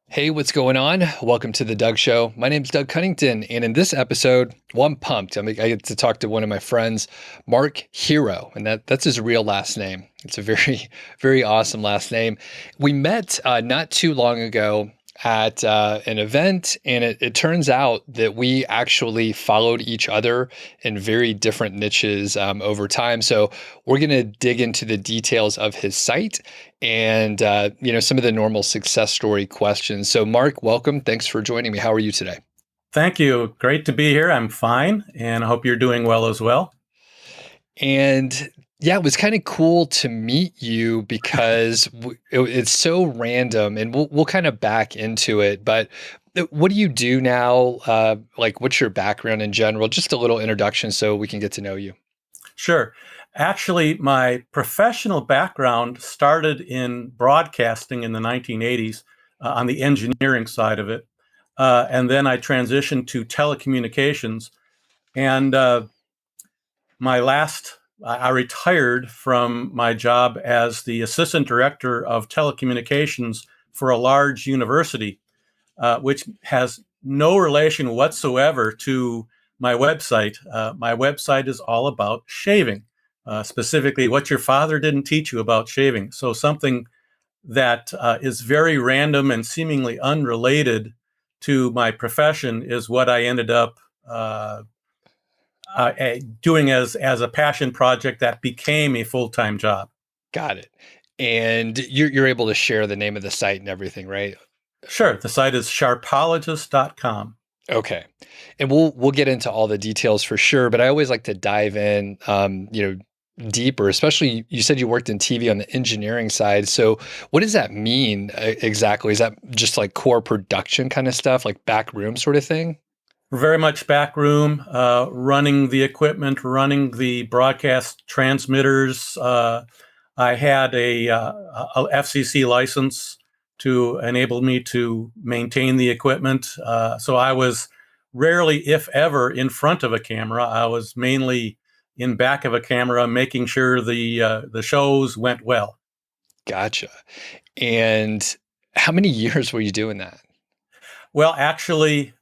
Hey, what's going on? Welcome to the Doug Show. My name's Doug Cunnington, and in this episode, I'm pumped. I get to talk to one of my friends, Mark Herro, and that's his real last name. It's a very, very awesome last name. We met not too long ago at an event, and it turns out that we actually followed each other in very different niches over time. So we're going to dig into the details of his site and some of the normal success story questions. So Mark, welcome. Thanks for joining me. How are you today? Thank you. Great to be here. I'm fine, and I hope you're doing well as well. And yeah, it was kind of cool to meet you because it's so random, and we'll kind of back into it. But what do you do now? Like, what's your background in general? Just a little introduction so we can get to know you. Sure. Actually, my professional background started in broadcasting in the 1980s on the engineering side of it. And then I transitioned to telecommunications. And my last, I retired from my job as the assistant director of telecommunications for a large university, which has no relation whatsoever to my website. My website is all about shaving, specifically what your father didn't teach you about shaving. So something that is very random and seemingly unrelated to my profession is what I ended up doing as a passion project that became a full-time job. Got it. And you're able to share the name of the site and everything, right? Sure, the site is sharpologist.com. Okay. And we'll get into all the details for sure, but I always like to dive in deeper, especially you said you worked in TV on the engineering side. So what does that mean exactly? Is that just like core production kind of stuff, like back room sort of thing? Very much backroom, running the equipment, running the broadcast transmitters. I had a FCC license to enable me to maintain the equipment. So I was rarely, if ever, in front of a camera. I was mainly in back of a camera, making sure the shows went well. Gotcha. And how many years were you doing that? Well, actually,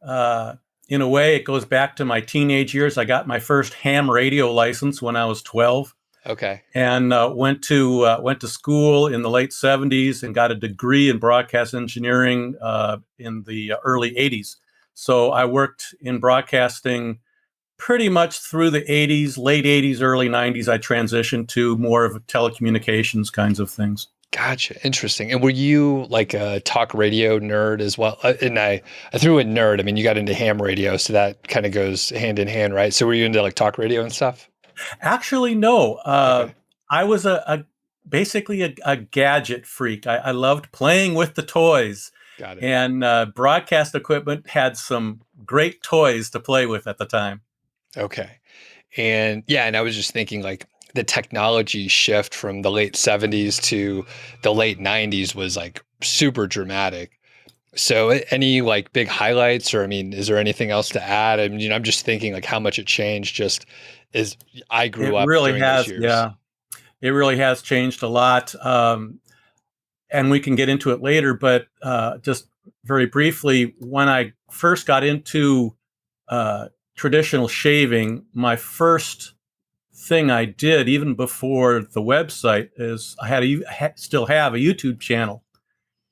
in a way, it goes back to my teenage years. I got my first ham radio license when I was 12, Okay. and went to school in the late 70s and got a degree in broadcast engineering in the early 80s. So I worked in broadcasting pretty much through the 80s, late 80s, early 90s. I transitioned to more of telecommunications kinds of things. Gotcha. Interesting. And were you like a talk radio nerd as well? And I threw in nerd. I mean, you got into ham radio, so that kind of goes hand in hand, right? So were you into like talk radio and stuff? Actually, no. Okay. I was basically a gadget freak. I loved playing with the toys, Got it. and broadcast equipment had some great toys to play with at the time. Okay. And yeah, and I was just thinking like the technology shift from the late 70s to the late 90s was like super dramatic. So any like big highlights or I mean, is there anything else to add? I mean, I'm just thinking like how much it changed just as I grew It up really during those has, years. yeah, it really has changed a lot. And we can get into it later, but just very briefly, when I first got into uh, traditional shaving, my first thing I did, even before the website, is still have a YouTube channel,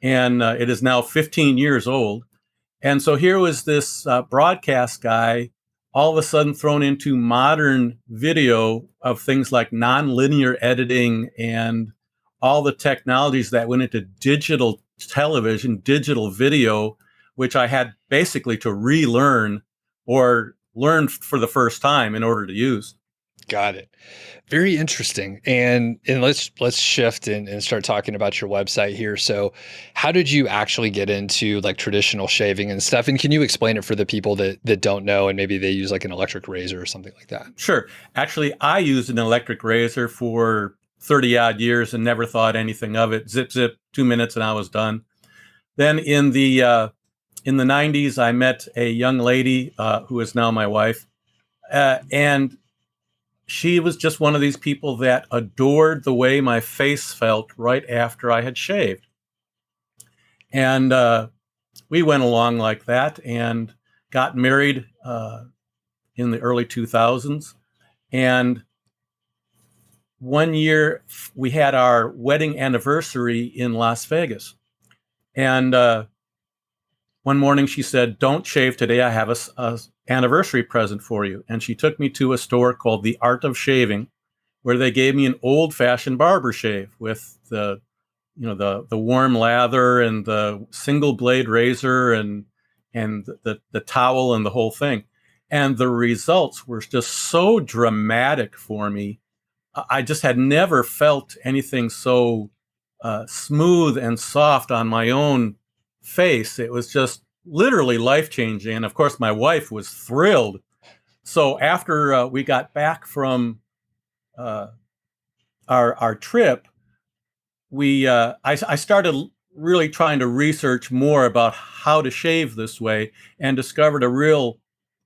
and it is now 15 years old. And so here was this broadcast guy, all of a sudden thrown into modern video of things like nonlinear editing and all the technologies that went into digital television, digital video, which I had basically to relearn or learn for the first time in order to use. Got it. Very interesting. And let's shift and start talking about your website here. So how did you actually get into like traditional shaving and stuff? And can you explain it for the people that don't know and maybe they use like an electric razor or something like that? Sure. Actually, I used an electric razor for 30 odd years and never thought anything of it. Zip, zip, 2 minutes and I was done. Then in the 90s, I met a young lady who is now my wife. And she was just one of these people that adored the way my face felt right after I had shaved. And we went along like that and got married in the early 2000s. And one year we had our wedding anniversary in Las Vegas. And one morning she said, "Don't shave today. I have a anniversary present for you." And she took me to a store called The Art of Shaving, where they gave me an old-fashioned barber shave with the warm lather and the single blade razor and the towel and the whole thing. And the results were just so dramatic for me. I just had never felt anything so smooth and soft on my own face. It was just literally life changing. And of course, my wife was thrilled. So after we got back from uh, our trip, I started really trying to research more about how to shave this way, and discovered a real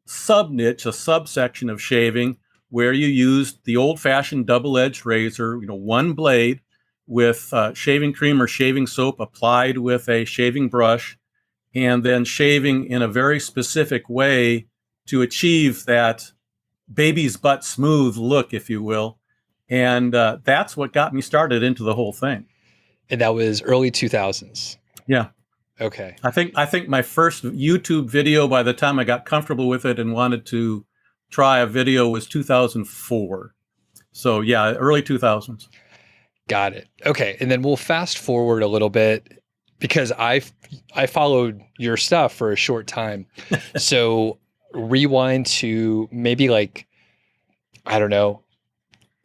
sub niche, a subsection of shaving where you use the old-fashioned double-edged razor, one blade with shaving cream or shaving soap applied with a shaving brush, and then shaving in a very specific way to achieve that baby's butt smooth look, if you will. And that's what got me started into the whole thing. And that was early 2000s. Yeah. Okay. I think my first YouTube video, by the time I got comfortable with it and wanted to try a video, was 2004. So yeah, early 2000s. Got it. Okay. And then we'll fast forward a little bit because I followed your stuff for a short time. So rewind to maybe like, I don't know,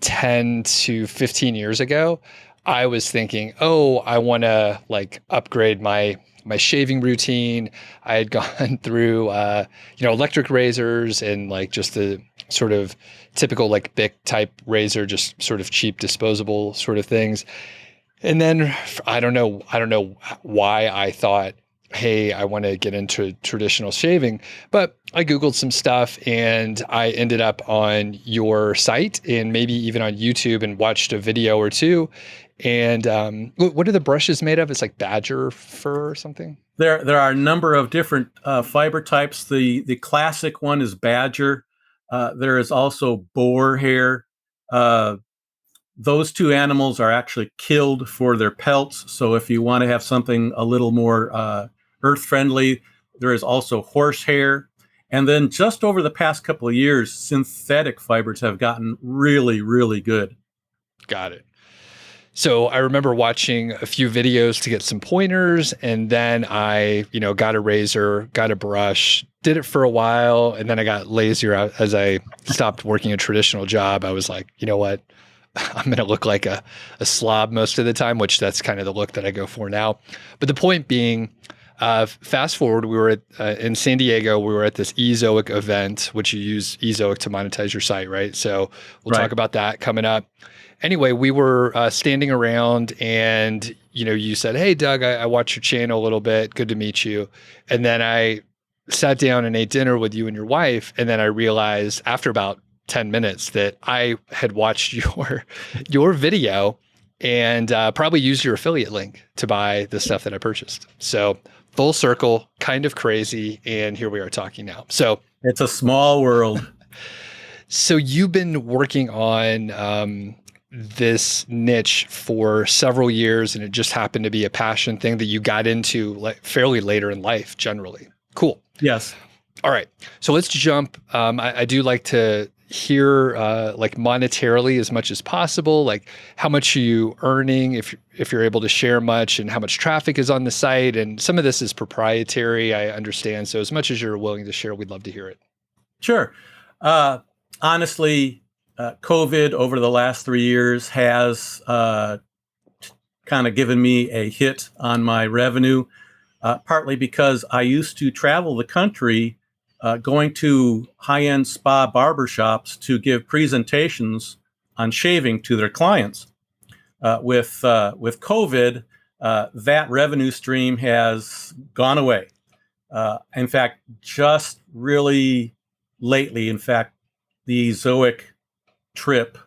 10 to 15 years ago. I was thinking, oh, I want to like upgrade my shaving routine. I had gone through electric razors and like just the sort of typical like Bic type razor, just sort of cheap disposable sort of things. And then I don't know why I thought, hey, I want to get into traditional shaving, but I Googled some stuff and I ended up on your site and maybe even on YouTube and watched a video or two. And what are the brushes made of? It's like badger fur or something. There are a number of different fiber types. The classic one is badger. There is also boar hair. Those two animals are actually killed for their pelts. So if you want to have something a little more earth friendly, there is also horsehair. And then just over the past couple of years, synthetic fibers have gotten really, really good. Got it. So I remember watching a few videos to get some pointers, and then I, got a razor, got a brush, did it for a while, and then I got lazier as I stopped working a traditional job. I was like, you know what? I'm going to look like a slob most of the time, which that's kind of the look that I go for now. But the point being, fast forward, we were in San Diego. We were at this Ezoic event, which you use Ezoic to monetize your site, right? So we'll talk about that coming up. Anyway, we were standing around and, you said, hey, Doug, I watched your channel a little bit. Good to meet you. And then I sat down and ate dinner with you and your wife. And then I realized after about 10 minutes that I had watched your video and probably used your affiliate link to buy the stuff that I purchased. So full circle, kind of crazy. And here we are talking now. So it's a small world. So you've been working on this niche for several years, and it just happened to be a passion thing that you got into like fairly later in life generally. Cool. Yes. All right. So let's jump. I do like to hear like monetarily as much as possible, like how much are you earning if you're able to share much, and how much traffic is on the site. And some of this is proprietary, I understand. So as much as you're willing to share, we'd love to hear it. Sure. Honestly, COVID over the last 3 years has kind of given me a hit on my revenue, partly because I used to travel the country going to high-end spa barbershops to give presentations on shaving to their clients. With COVID, that revenue stream has gone away. In fact, just really lately, the Ezoic trip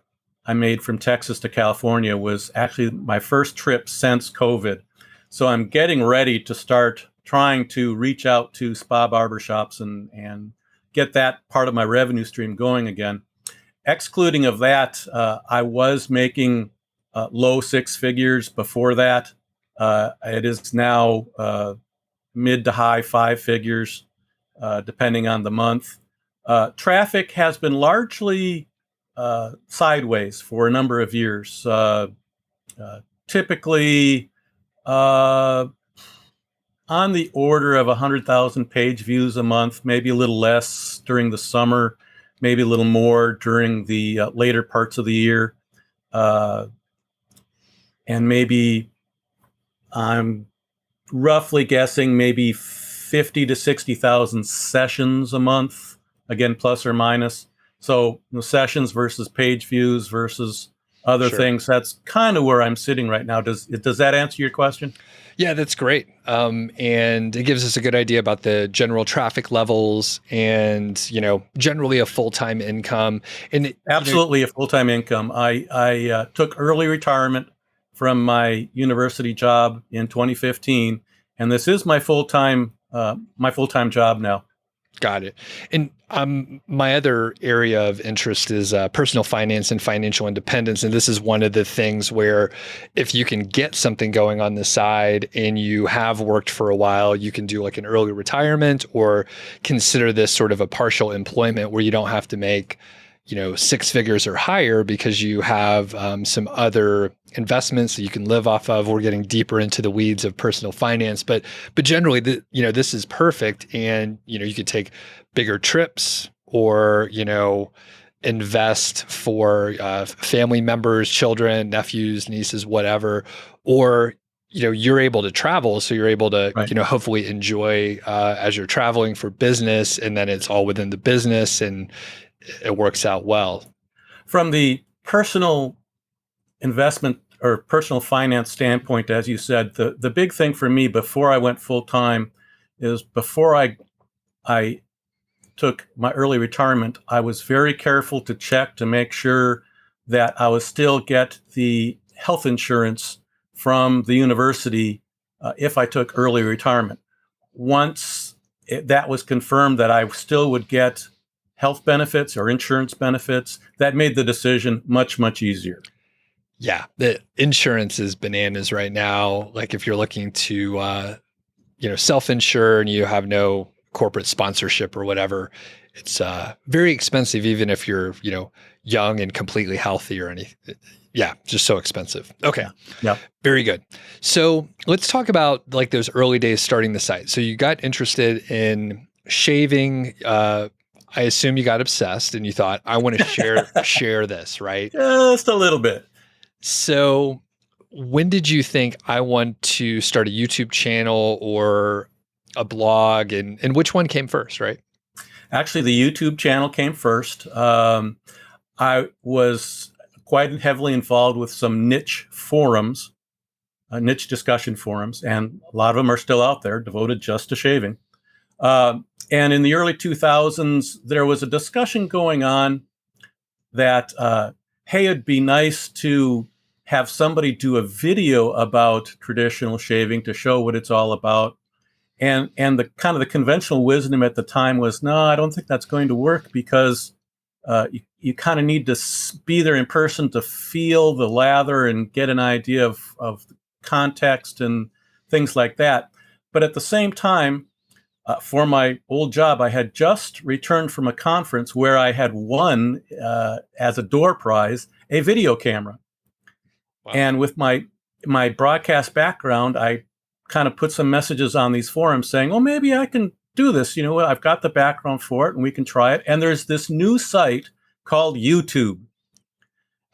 I made from Texas to California was actually my first trip since COVID. So I'm getting ready to start trying to reach out to spa barbershops and get that part of my revenue stream going again. Excluding of that, I was making low six figures before that. It is now mid to high five figures, depending on the month. Traffic has been largely sideways for a number of years. Typically, on the order of 100,000 page views a month, maybe a little less during the summer, maybe a little more during the later parts of the year. And maybe I'm roughly guessing maybe 50 to 60,000 sessions a month, again, plus or minus. So sessions versus page views versus other Sure. things. That's kind of where I'm sitting right now. Does that answer your question? Yeah, that's great. And it gives us a good idea about the general traffic levels and, generally a full-time income. And, Absolutely a full-time income. I took early retirement from my university job in 2015, and this is my full-time job now. got it. And my other area of interest is personal finance and financial independence. And this is one of the things where if you can get something going on the side and you have worked for a while, you can do like an early retirement or consider this sort of a partial employment where you don't have to make six figures or higher because you have some other investments that you can live off of. We're getting deeper into the weeds of personal finance, but generally, this is perfect. And you could take bigger trips or invest for family members, children, nephews, nieces, whatever, or you're able to travel, so you're able to Right. hopefully enjoy as you're traveling for business, and then it's all within the business and it works out well. From the personal investment or personal finance standpoint, as you said, the big thing for me before I went full-time is before I took my early retirement, I was very careful to check to make sure that I would still get the health insurance from the university if I took early retirement. Once that was confirmed that I still would get health benefits or insurance benefits, that made the decision much, much easier. Yeah, the insurance is bananas right now. Like if you're looking to self-insure and you have no corporate sponsorship or whatever, it's very expensive, even if you're, young and completely healthy or anything. Yeah, just so expensive. Okay. Yeah. Very good. So let's talk about like those early days starting the site. So you got interested in shaving. I assume you got obsessed and you thought, I want to share this, right? Just a little bit. So when did you think I want to start a YouTube channel or a blog, and which one came first, right? Actually, the YouTube channel came first. I was quite heavily involved with some niche forums, niche discussion forums, and a lot of them are still out there devoted just to shaving. And in the early 2000s, there was a discussion going on that, hey, it'd be nice to have somebody do a video about traditional shaving to show what it's all about. And the kind of the conventional wisdom at the time was, no, I don't think that's going to work because you kind of need to be there in person to feel the lather and get an idea of context and things like that. But at the same time, for my old job, I had just returned from a conference where I had won, as a door prize, a video camera. Wow. And with my broadcast background, I kind of put some messages on these forums saying, oh, maybe I can do this. I've got the background for it and we can try it. And there's this new site called YouTube.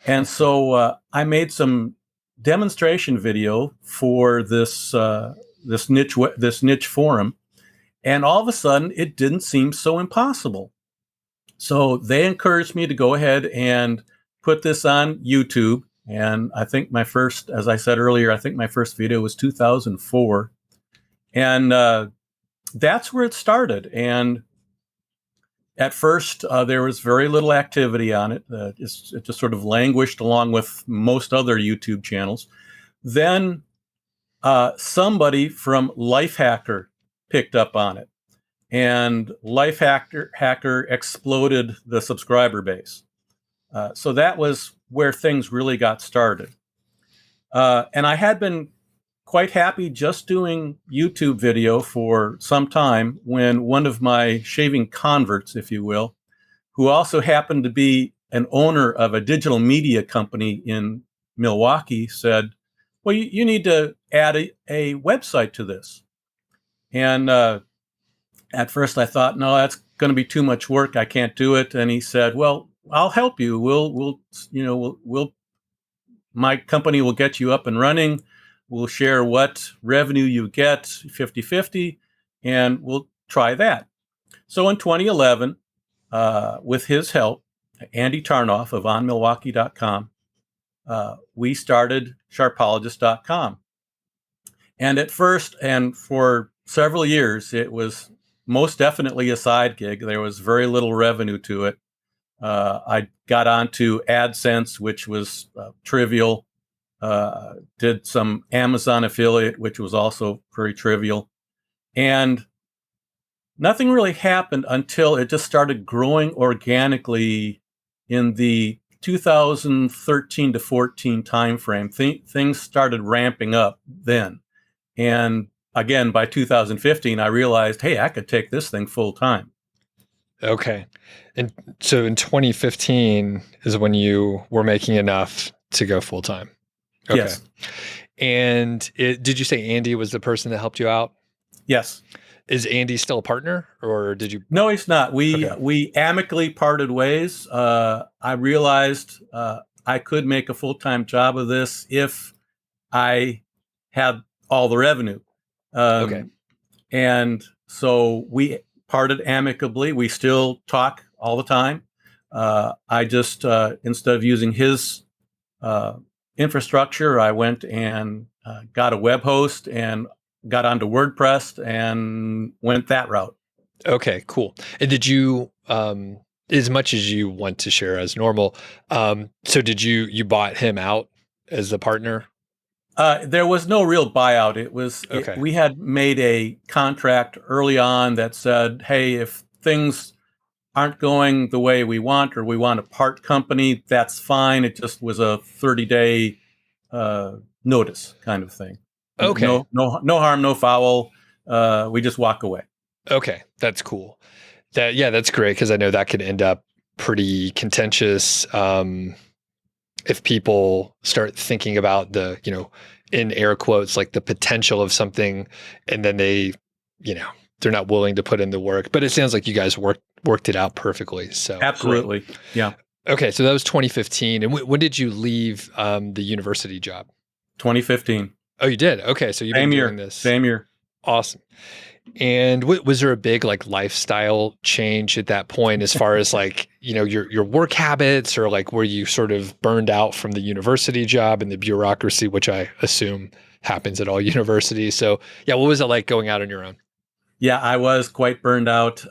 And so I made some demonstration video for this niche forum. And all of a sudden, it didn't seem so impossible. So they encouraged me to go ahead and put this on YouTube. And I think as I said earlier, I think my first video was 2004. And that's where it started. And at first, there was very little activity on it. It just sort of languished along with most other YouTube channels. Then somebody from Lifehacker picked up on it, and Hacker exploded the subscriber base. So that was where things really got started. And I had been quite happy just doing YouTube video for some time when one of my shaving converts, if you will, who also happened to be an owner of a digital media company in Milwaukee, said, well, you need to add a website to this. And at first I thought, no, that's going to be too much work. I can't do it. And he said, well, I'll help you. We'll my company will get you up and running. We'll share what revenue you get 50-50, and we'll try that. So in 2011, with his help, Andy Tarnoff of onmilwaukee.com, we started sharpologist.com. And at first, and for several years, it was most definitely a side gig. There was very little revenue to it. I got onto AdSense, which was trivial. Did some Amazon affiliate, which was also very trivial. And nothing really happened until it just started growing organically in the 2013 to 14 timeframe. Things started ramping up then. And again, by 2015, I realized, hey, I could take this thing full time. Okay. And so in 2015 is when you were making enough to go full time. Okay. Yes. And did you say Andy was the person that helped you out? Yes. Is Andy still a partner, or did you? No, he's not. We amicably parted ways. I realized I could make a full-time job of this if I had all the revenue. Okay. And so we parted amicably. We still talk all the time. I just, instead of using his infrastructure, I went and got a web host and got onto WordPress and went that route. Okay, cool. And did you, as much as you want to share as normal, so did you bought him out as the partner? There was no real buyout. Okay. We had made a contract early on that said, hey, if things aren't going the way we want, or we want a part company, that's fine. It just was a 30-day notice kind of thing. Okay. No harm, no foul. We just walk away. Okay, that's cool. That's great, because I know that could end up pretty contentious if people start thinking about the, in air quotes, like the potential of something, and then they're not willing to put in the work. But it sounds like you guys worked it out perfectly. So absolutely, great. Yeah. Okay, so that was 2015, and when did you leave the university job? 2015. Oh, you did? Okay, so you've been doing this. Same year. Awesome. And was there a big like lifestyle change at that point, as far as like, your work habits, or like were you sort of burned out from the university job and the bureaucracy, which I assume happens at all universities? So yeah, what was it like going out on your own? Yeah, I was quite burned out.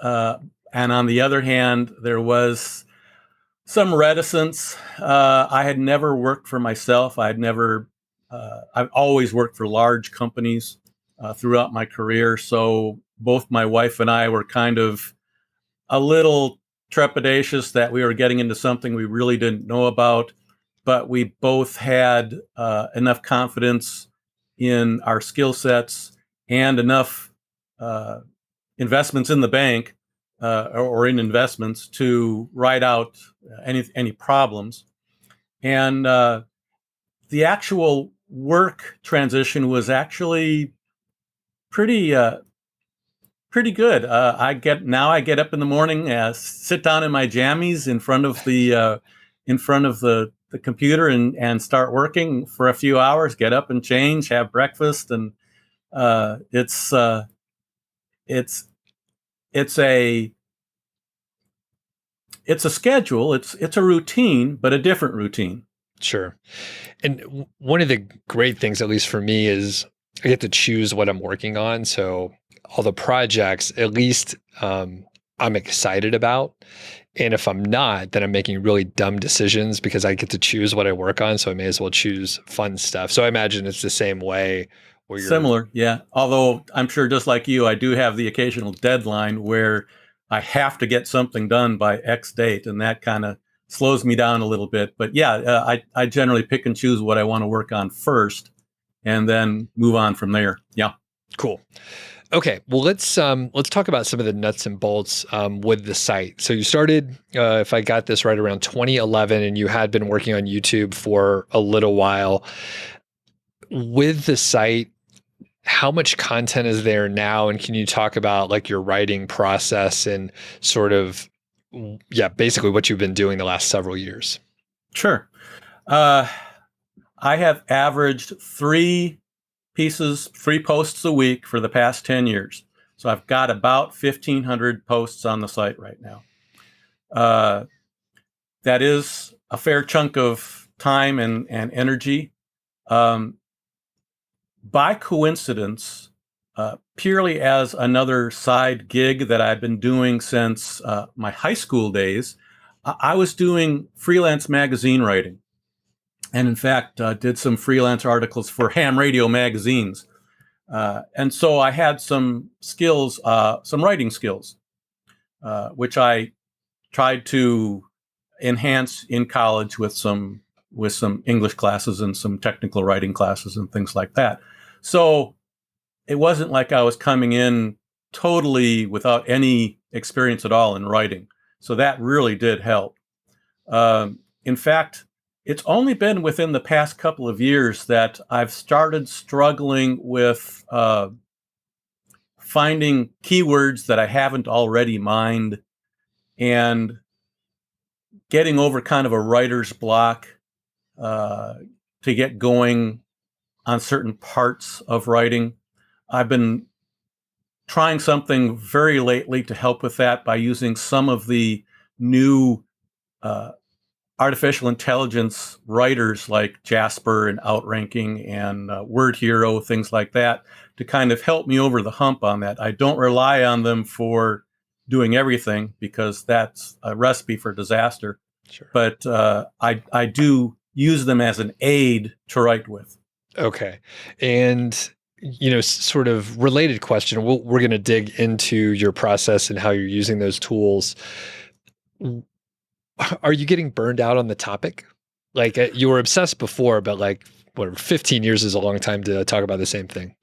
And on the other hand, there was some reticence. I had never worked for myself. I've always worked for large companies throughout my career. So both my wife and I were kind of a little trepidatious that we were getting into something we really didn't know about, but we both had enough confidence in our skill sets and enough investments in the bank or in investments to ride out any problems. And the actual work transition was actually pretty good. I get up in the morning, sit down in my jammies in front of the computer and start working for a few hours. Get up and change, have breakfast, and it's a schedule. It's a routine, but a different routine. Sure. And one of the great things, at least for me, is I get to choose what I'm working on. So all the projects, at least I'm excited about. And if I'm not, then I'm making really dumb decisions because I get to choose what I work on. So I may as well choose fun stuff. So I imagine it's the same way where you're Similar, yeah. Although I'm sure, just like you, I do have the occasional deadline where I have to get something done by X date, and that kind of slows me down a little bit. But yeah, I generally pick and choose what I want to work on first, and then move on from there. Yeah. cool. Okay, well let's talk about some of the nuts and bolts with the site. So you started, if I got this right, around 2011, and you had been working on YouTube for a little while. With the site, how much content is there now, and can you talk about like your writing process and sort of, yeah, basically what you've been doing the last several years? Sure. Uh, I have averaged three posts a week for the past 10 years. So I've got about 1,500 posts on the site right now. Uh, that is a fair chunk of time and energy. Um, by coincidence, purely as another side gig that I've been doing since my high school days, I was doing freelance magazine writing. And in fact, did some freelance articles for ham radio magazines. And so I had some skills, some writing skills, which I tried to enhance in college with some English classes and some technical writing classes and things like that. So it wasn't like I was coming in totally without any experience at all in writing. So that really did help. In fact, it's only been within the past couple of years that I've started struggling with finding keywords that I haven't already mined and getting over kind of a writer's block to get going on certain parts of writing. I've been trying something very lately to help with that by using some of the new artificial intelligence writers like Jasper and Outranking and Word Hero, things like that, to kind of help me over the hump on that. I don't rely on them for doing everything because that's a recipe for disaster. Sure. But I do use them as an aid to write with. Okay. And, sort of related question, we're going to dig into your process and how you're using those tools. Are you getting burned out on the topic? Like you were obsessed before, but like, what, 15 years is a long time to talk about the same thing.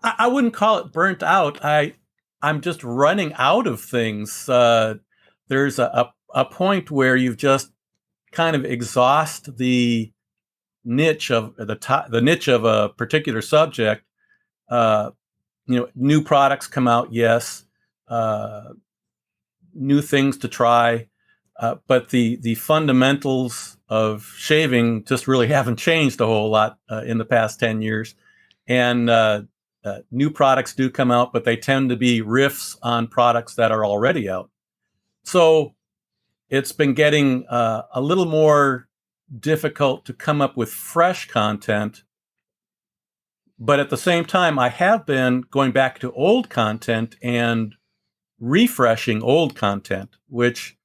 I wouldn't call it burnt out. I'm just running out of things. There's a point where you've just kind of exhaust the niche of the niche of a particular subject. New products come out, yes. New things to try, but the fundamentals of shaving just really haven't changed a whole lot in the past 10 years. And new products do come out, but they tend to be riffs on products that are already out. So it's been getting a little more difficult to come up with fresh content. But at the same time, I have been going back to old content and refreshing old content, which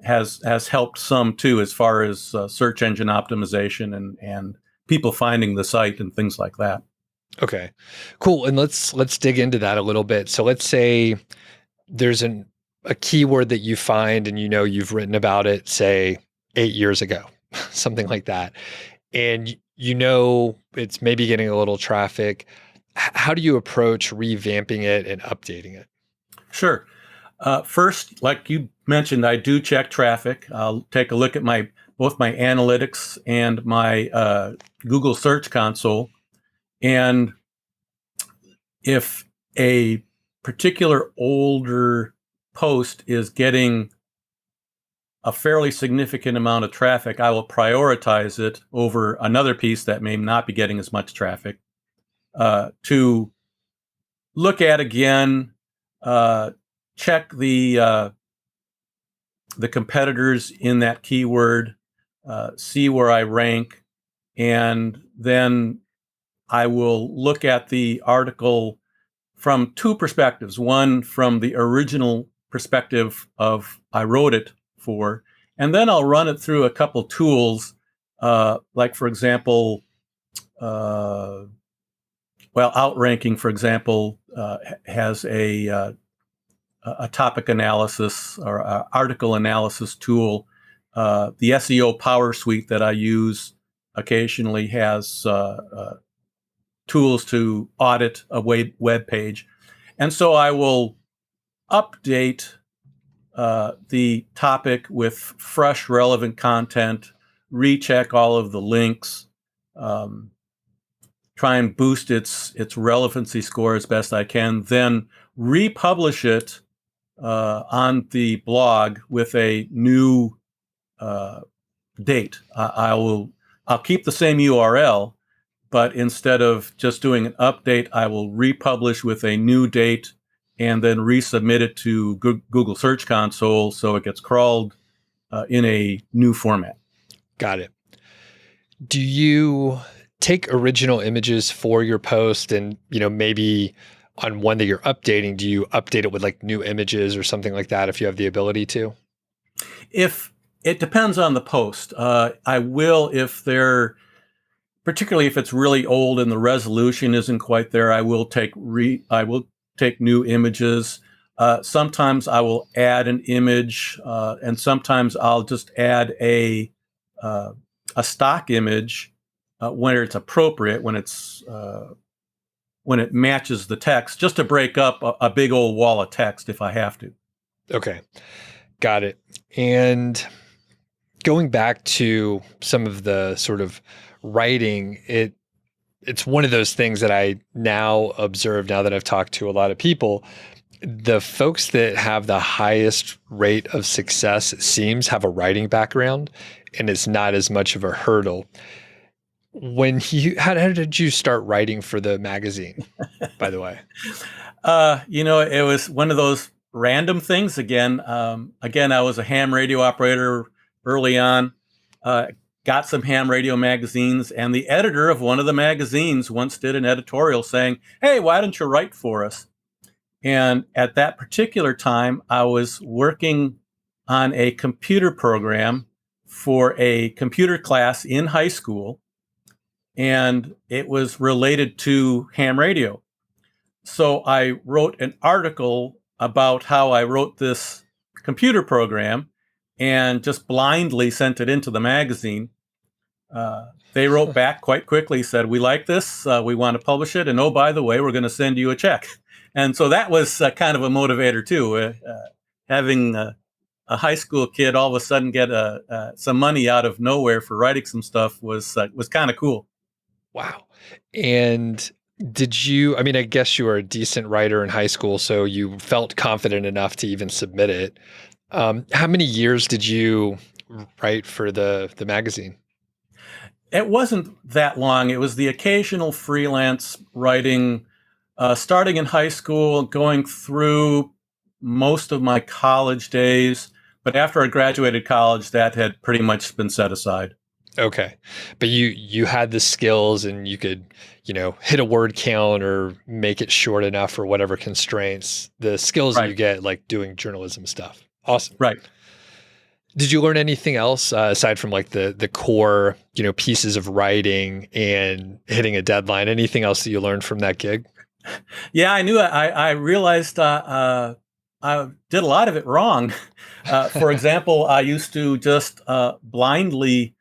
has helped some too, as far as search engine optimization and people finding the site and things like that. Okay, cool. And let's dig into that a little bit. So let's say there's a keyword that you find and you've written about it, say 8 years ago, something like that. And it's maybe getting a little traffic. How do you approach revamping it and updating it? Sure. First, like you mentioned, I do check traffic. I'll take a look at both my analytics and my Google Search Console. And if a particular older post is getting a fairly significant amount of traffic, I will prioritize it over another piece that may not be getting as much traffic to look at again, check the competitors in that keyword, see where I rank, and then I will look at the article from two perspectives. One, from the original perspective of I wrote it for, and then I'll run it through a couple tools, like, for example, uh, well, Outranking, for example, has a topic analysis or article analysis tool. The SEO Power Suite that I use occasionally has tools to audit a web page. And so I will update the topic with fresh, relevant content, recheck all of the links, um, try and boost its relevancy score as best I can, then republish it on the blog with a new uh, date. I'll keep the same URL, but instead of just doing an update, I will republish with a new date and then resubmit it to Google Search Console so it gets crawled in a new format. Got it. Do you take original images for your post and, maybe on one that you're updating, do you update it with like new images or something like that if you have the ability to? If it depends on the post, I will particularly if it's really old and the resolution isn't quite there. I will take new images. Sometimes I will add an image, and sometimes I'll just add a stock image when it's appropriate, when it matches the text, just to break up a big old wall of text if I have to. Okay, got it. And going back to some of the sort of writing, it's one of those things that I now observe now that I've talked to a lot of people. The folks that have the highest rate of success, it seems, have a writing background, and it's not as much of a hurdle. How did you start writing for the magazine, by the way? It was one of those random things again. I was a ham radio operator early on, got some ham radio magazines, and the editor of one of the magazines once did an editorial saying, "Hey, why don't you write for us?" And at that particular time, I was working on a computer program for a computer class in high school, and it was related to ham radio. So I wrote an article about how I wrote this computer program and just blindly sent it into the magazine. They wrote back quite quickly, said, "We like this. We want to publish it. And oh, by the way, we're going to send you a check." And so that was kind of a motivator, too. Having a high school kid all of a sudden get some money out of nowhere for writing some stuff was kind of cool. Wow. And I guess you were a decent writer in high school, so you felt confident enough to even submit it. How many years did you write for the magazine? It wasn't that long. It was the occasional freelance writing, starting in high school, going through most of my college days. But after I graduated college, that had pretty much been set aside. Okay. But you had the skills and you could, hit a word count or make it short enough or whatever constraints, the skills that you Right. get like doing journalism stuff. Awesome. Right. Did you learn anything else aside from like the core, pieces of writing and hitting a deadline? Anything else that you learned from that gig? Yeah, I knew it. I realized I did a lot of it wrong. For example, I used to just blindly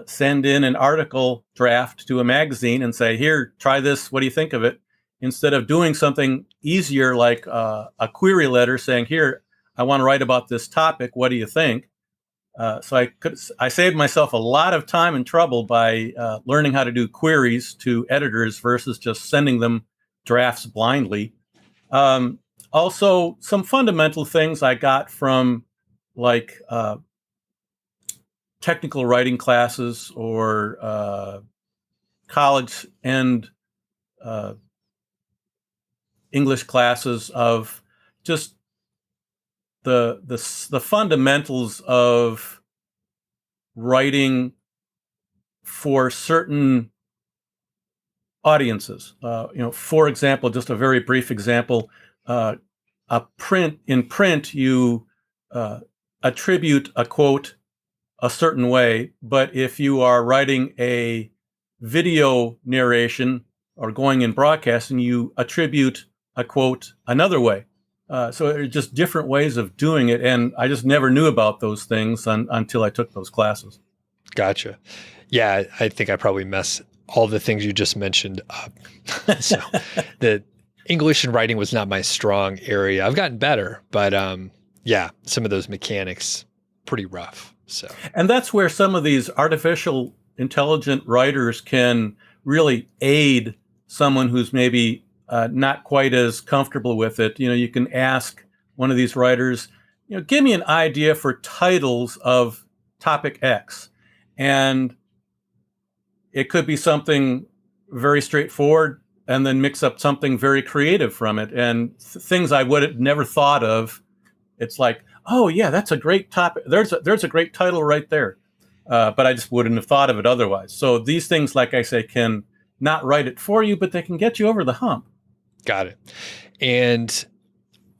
send in an article draft to a magazine and say, "Here, try this. What do you think of it?" Instead of doing something easier like a query letter saying, "Here, I want to write about this topic. What do you think?" So I saved myself a lot of time and trouble by learning how to do queries to editors versus just sending them drafts blindly. Um, Also, some fundamental things I got from like technical writing classes or college and uh, English classes of just the fundamentals of writing for certain audiences. For example, just a very brief example, uh, in print, you uh, attribute a quote a certain way, but if you are writing a video narration or going in broadcasting, you attribute a quote another way. So it's just different ways of doing it. And I just never knew about those things until I took those classes. Gotcha. Yeah, I think I probably mess all the things you just mentioned up. So the English and writing was not my strong area. I've gotten better, but yeah, some of those mechanics pretty rough. So And that's where some of these artificial intelligent writers can really aid someone who's maybe not quite as comfortable with it. You can ask one of these writers, give me an idea for titles of topic X. And it could be something very straightforward and then mix up something very creative from it. And things I would have never thought of. It's like, oh yeah, that's a great topic. There's a great title right there. But I just wouldn't have thought of it otherwise. So these things, like I say, can not write it for you, but they can get you over the hump. got it. And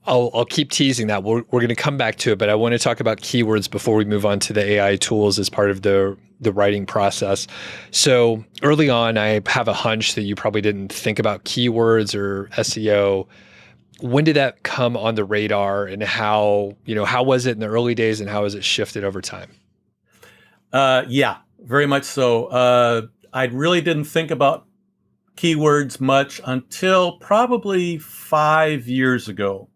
I'll keep teasing that. We're going to come back to it, but I want to talk about keywords before we move on to the AI tools as part of the writing process. So early on, I have a hunch that you probably didn't think about keywords or SEO. When did that come on the radar, and how was it in the early days, and how has it shifted over time? Yeah, very much so. I really didn't think about keywords much until probably 5 years ago.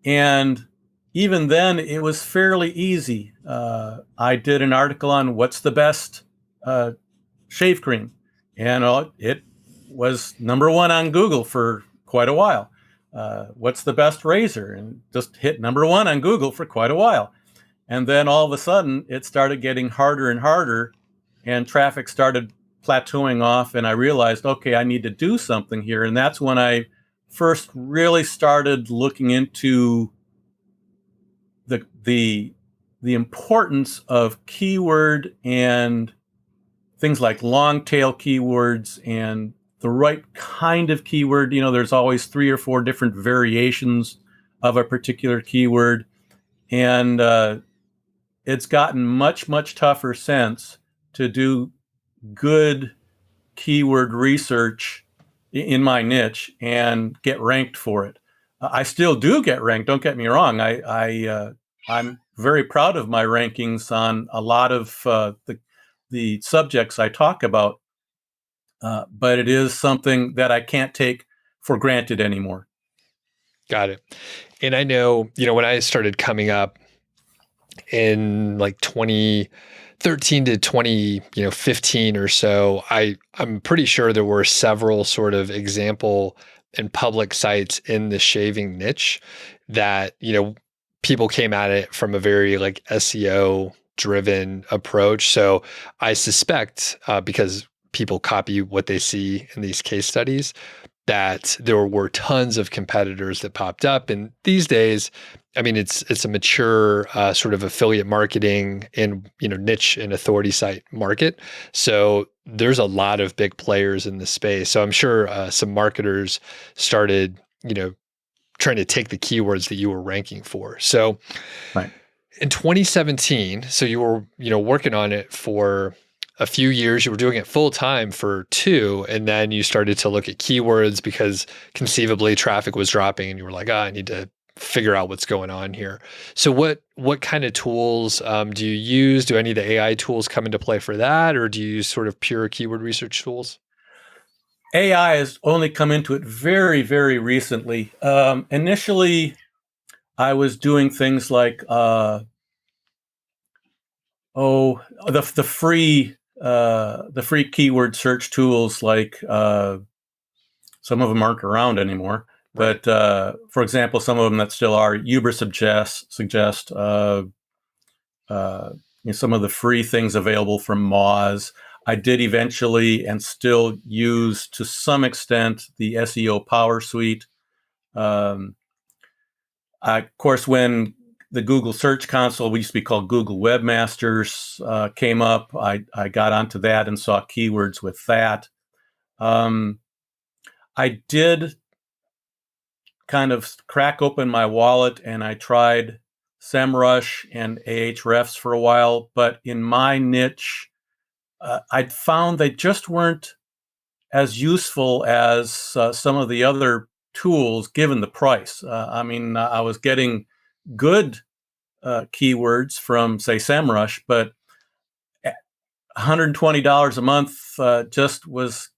And even then, it was fairly easy. I did an article on what's the best shave cream, and it was number one on Google for quite a while. What's the best razor? And just hit number one on Google for quite a while. And then all of a sudden, it started getting harder and harder, and traffic started plateauing off. And I realized, okay, I need to do something here. And that's when I first really started looking into the importance of keyword and things like long tail keywords and the right kind of keyword. There's always 3 or 4 different variations of a particular keyword. And it's gotten much, much tougher since to do good keyword research in my niche and get ranked for it. I still do get ranked. Don't get me wrong. I'm very proud of my rankings on a lot of the subjects I talk about, but it is something that I can't take for granted anymore. Got it. And I know, when I started coming up in like 2013 to 2015 or so, I'm pretty sure there were several sort of example and public sites in the shaving niche that, people came at it from a very like SEO driven approach. So I suspect, because people copy what they see in these case studies, that there were tons of competitors that popped up. And these days, I mean, it's a mature sort of affiliate marketing and niche and authority site market. So there's a lot of big players in the space. So I'm sure some marketers started trying to take the keywords that you were ranking for. So Right. in 2017, so you were working on it for a few years. You were doing it full time for 2, and then you started to look at keywords because conceivably traffic was dropping, and you were like, I need to figure out what's going on here. So what kind of tools do you use? Do any of the AI tools come into play for that, or do you use sort of pure keyword research tools? AI has only come into it very, very recently. Initially, I was doing things like the free keyword search tools, like some of them aren't around anymore. Right. But for example, some of them that still are, Uber suggest some of the free things available from Moz. I did eventually and still use to some extent the SEO Power Suite. Of course, when the Google Search Console, we used to be called Google Webmasters, came up, I got onto that and saw keywords with that. I did kind of crack open my wallet and I tried SEMrush and Ahrefs for a while, but in my niche, I'd found they just weren't as useful as some of the other tools given the price. I was getting good keywords from, say, SEMrush, but $120 a month just was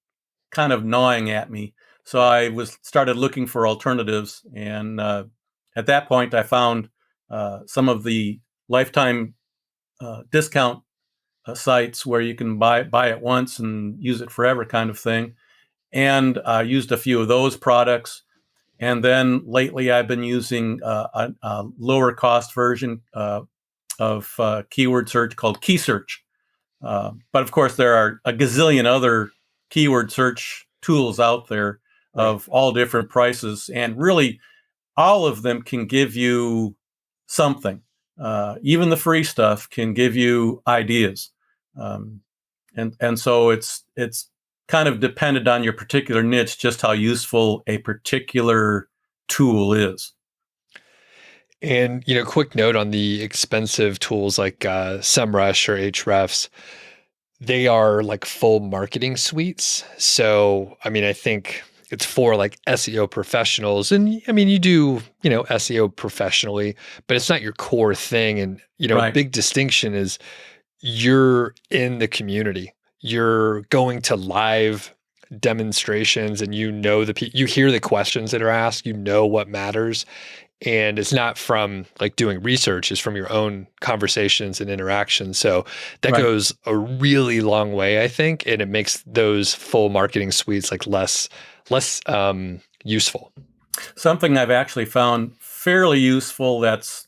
kind of gnawing at me. So I started looking for alternatives, and at that point, I found some of the lifetime discount sites where you can buy it once and use it forever, kind of thing. And I used a few of those products. And then lately, I've been using a lower cost version of keyword search called Key Search. But of course, there are a gazillion other keyword search tools out there Right. of all different prices. And really, all of them can give you something. Even the free stuff can give you ideas. Um, and so it's kind of dependent on your particular niche, just how useful a particular tool is. And, quick note on the expensive tools like SEMrush or Ahrefs, they are like full marketing suites. So, I think it's for like SEO professionals. And you do, SEO professionally, but it's not your core thing. And, Right, big distinction is you're in the community. You're going to live demonstrations and you hear the questions that are asked, what matters. And it's not from like doing research, it's from your own conversations and interactions. So that right. goes a really long way, I think, and it makes those full marketing suites like less useful. Something I've actually found fairly useful that's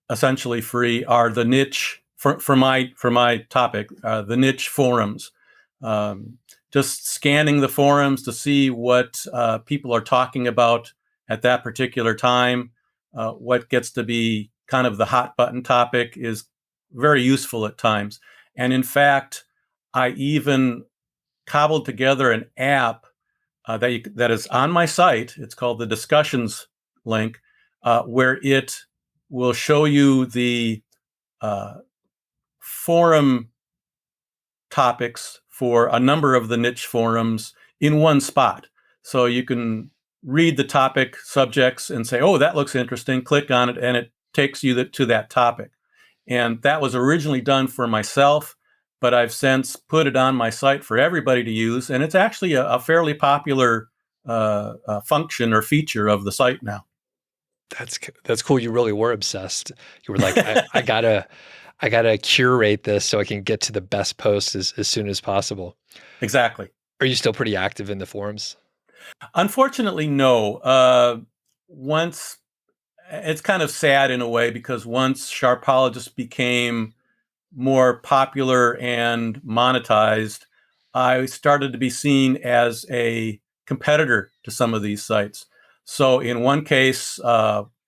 essentially free are the niche for my topic, the niche forums. Um, just scanning the forums to see what people are talking about at that particular time, what gets to be kind of the hot button topic is very useful at times. And in fact, I even cobbled together an app that is on my site. It's called the discussions link, where it will show you the uh, forum topics for a number of the niche forums in one spot. So you can read the topic subjects and say, oh, that looks interesting. Click on it, and it takes you to that topic. And that was originally done for myself, but I've since put it on my site for everybody to use. And it's actually a fairly popular function or feature of the site now. That's cool. You really were obsessed. You were like, I gotta curate this so I can get to the best posts as soon as possible. Exactly. Are you still pretty active in the forums? Unfortunately, no. Once it's kind of sad in a way because once Sharpologist became more popular and monetized, I started to be seen as a competitor to some of these sites. So in one case,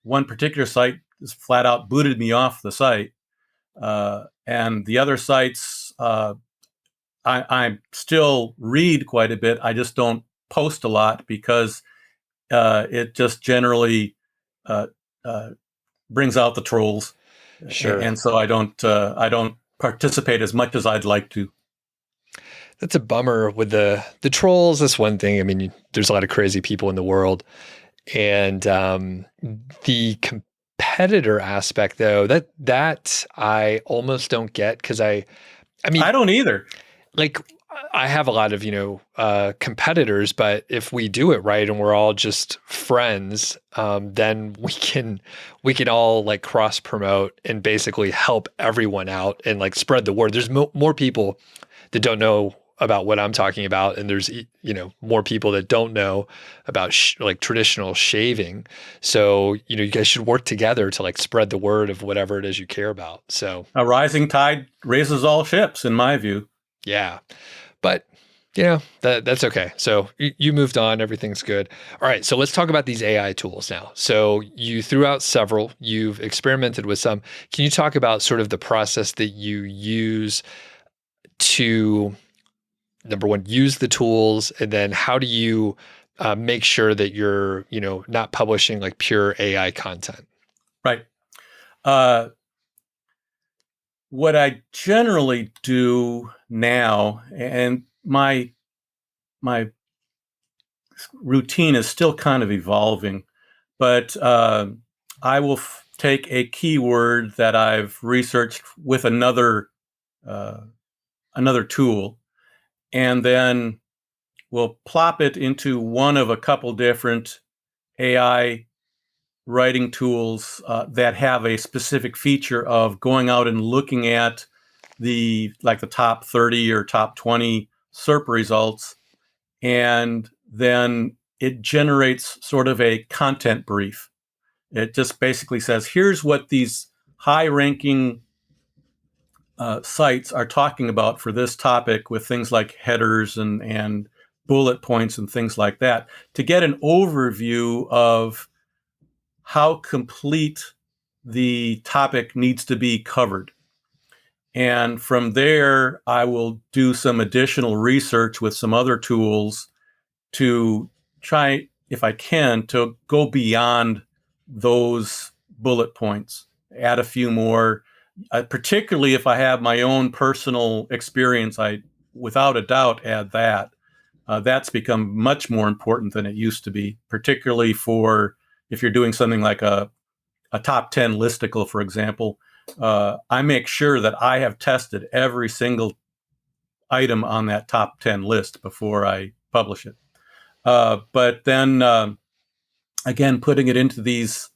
one particular site just flat out booted me off the site, and the other sites I still read quite a bit. I just don't post a lot because it just generally uh, uh, brings out the trolls, Sure. and so I don't participate as much as I'd like to. That's a bummer with the trolls. That's one thing. There's a lot of crazy people in the world, and the competitor aspect, though, that I almost don't get because I mean, I don't either. like I have a lot of competitors, but if we do it right and we're all just friends, then we can all like cross promote and basically help everyone out and like spread the word. There's more people that don't know about what I'm talking about, and there's more people that don't know about like traditional shaving. So you guys should work together to like spread the word of whatever it is you care about. So A rising tide raises all ships, in my view. yeah, but that's okay. So you moved on, everything's good. All right, so let's talk about these AI tools now. So you threw out several, you've experimented with some. Can you talk about sort of the process that you use to, number one, use the tools, and then how do you make sure that you're not publishing like pure AI content? Right. Uh, what I generally do now, and my routine is still kind of evolving, but I will take a keyword that I've researched with uh, another tool, and then we'll plop it into one of a couple different AI writing tools that have a specific feature of going out and looking at the top 30 or top 20 SERP results, and then it generates sort of a content brief. It just basically says, here's what these high ranking sites are talking about for this topic, with things like headers and bullet points and things like that, to get an overview of how complete the topic needs to be covered. And from there, I will do some additional research with some other tools to try, if I can, to go beyond those bullet points, add a few more. Particularly if I have my own personal experience, I, without a doubt, add that. That's become much more important than it used to be, particularly for if you're doing something like a top 10 listicle, for example. I make sure that I have tested every single item on that top 10 list before I publish it. But then, again, putting it into these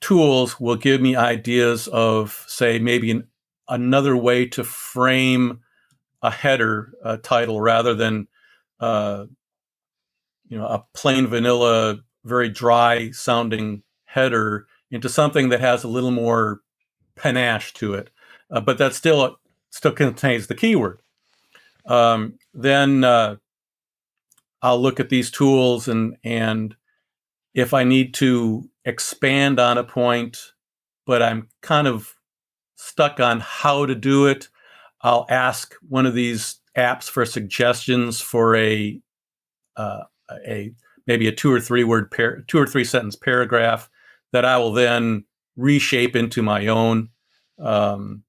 tools will give me ideas of, say, maybe another way to frame a header title rather than a plain vanilla, very dry sounding header, into something that has a little more panache to it, but that still contains the keyword. Then I'll look at these tools, and if I need to expand on a point, but I'm kind of stuck on how to do it, I'll ask one of these apps for suggestions for a maybe a 2 or 3 word 2 or 3 sentence paragraph that I will then reshape into my own. And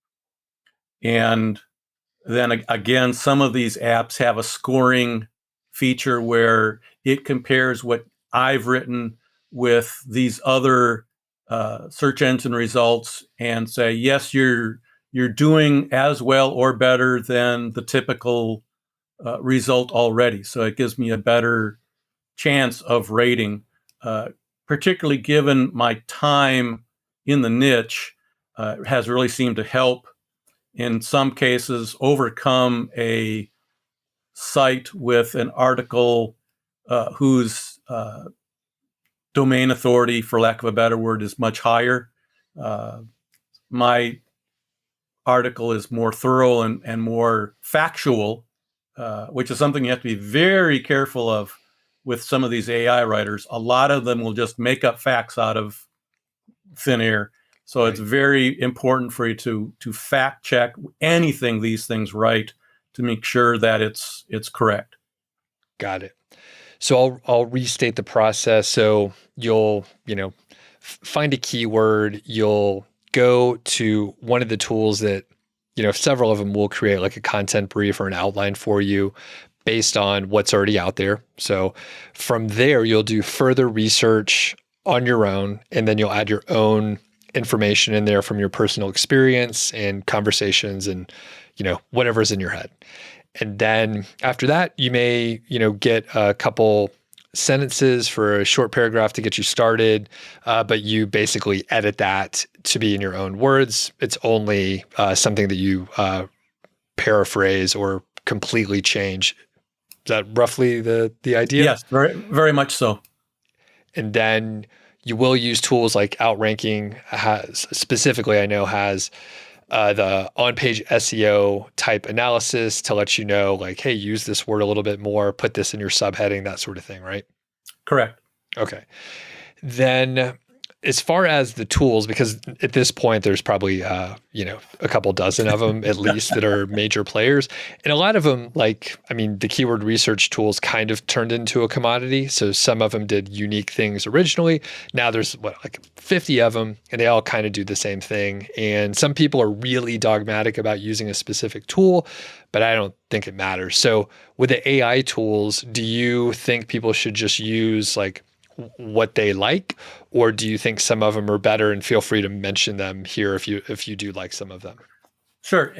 then again, some of these apps have a scoring feature where it compares what I've written with these other search engine results and say, yes, you're doing as well or better than the typical result already. So it gives me a better chance of rating, particularly given my time in the niche has really seemed to help in some cases overcome a site with an article whose domain authority, for lack of a better word, is much higher. My article is more thorough and more factual, which is something you have to be very careful of with some of these AI writers. A lot of them will just make up facts out of thin air. So It's very important for you to fact check anything these things write to make sure that it's correct. Got it. So I'll restate the process. So you'll, find a keyword, you'll go to one of the tools that, several of them will create like a content brief or an outline for you based on what's already out there. So from there, you'll do further research on your own, and then you'll add your own information in there from your personal experience and conversations and, whatever's in your head. And then after that, you may, get a couple sentences for a short paragraph to get you started, but you basically edit that to be in your own words. It's only something that you paraphrase or completely change. Is that roughly the idea? Yes, very, very much so. And then you will use tools like Outranking specifically, I know, has the on-page SEO type analysis to let you know, like, hey, use this word a little bit more, put this in your subheading, that sort of thing, right? Correct. Okay. Then as far as the tools, because at this point there's probably a couple dozen of them at least that are major players, and a lot of them, like, I mean, the keyword research tools kind of turned into a commodity. So some of them did unique things originally. Now there's like 50 of them, and they all kind of do the same thing. And some people are really dogmatic about using a specific tool, but I don't think it matters. So with the AI tools, do you think people should just use like what they like, or do you think some of them are better? And feel free to mention them here if you do like some of them. Sure.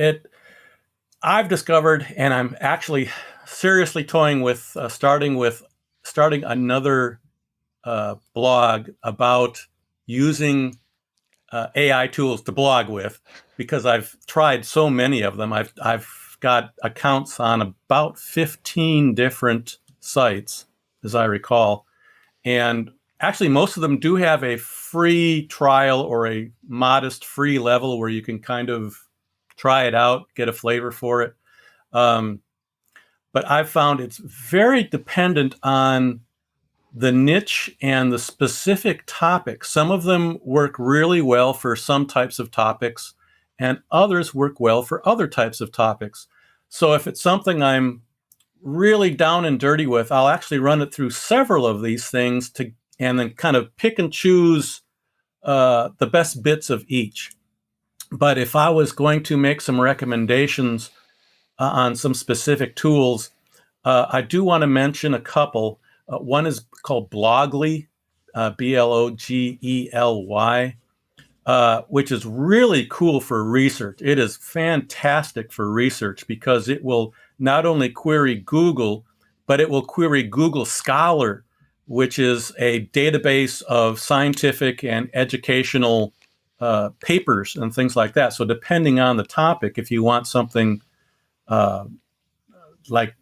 I've discovered, and I'm actually seriously toying with starting another blog about using AI tools to blog with, because I've tried so many of them. I've got accounts on about 15 different sites, as I recall. And actually, most of them do have a free trial or a modest free level where you can kind of try it out, get a flavor for it. But I've found it's very dependent on the niche and the specific topic. Some of them work really well for some types of topics, and others work well for other types of topics. So if it's something I'm really down and dirty with, I'll actually run it through several of these things and then kind of pick and choose the best bits of each. But if I was going to make some recommendations on some specific tools, I do want to mention a couple. One is called Bloggly, Bloggely, which is really cool for research. It is fantastic for research because it will not only query Google, but it will query Google Scholar, which is a database of scientific and educational papers and things like that. So depending on the topic, if you want something like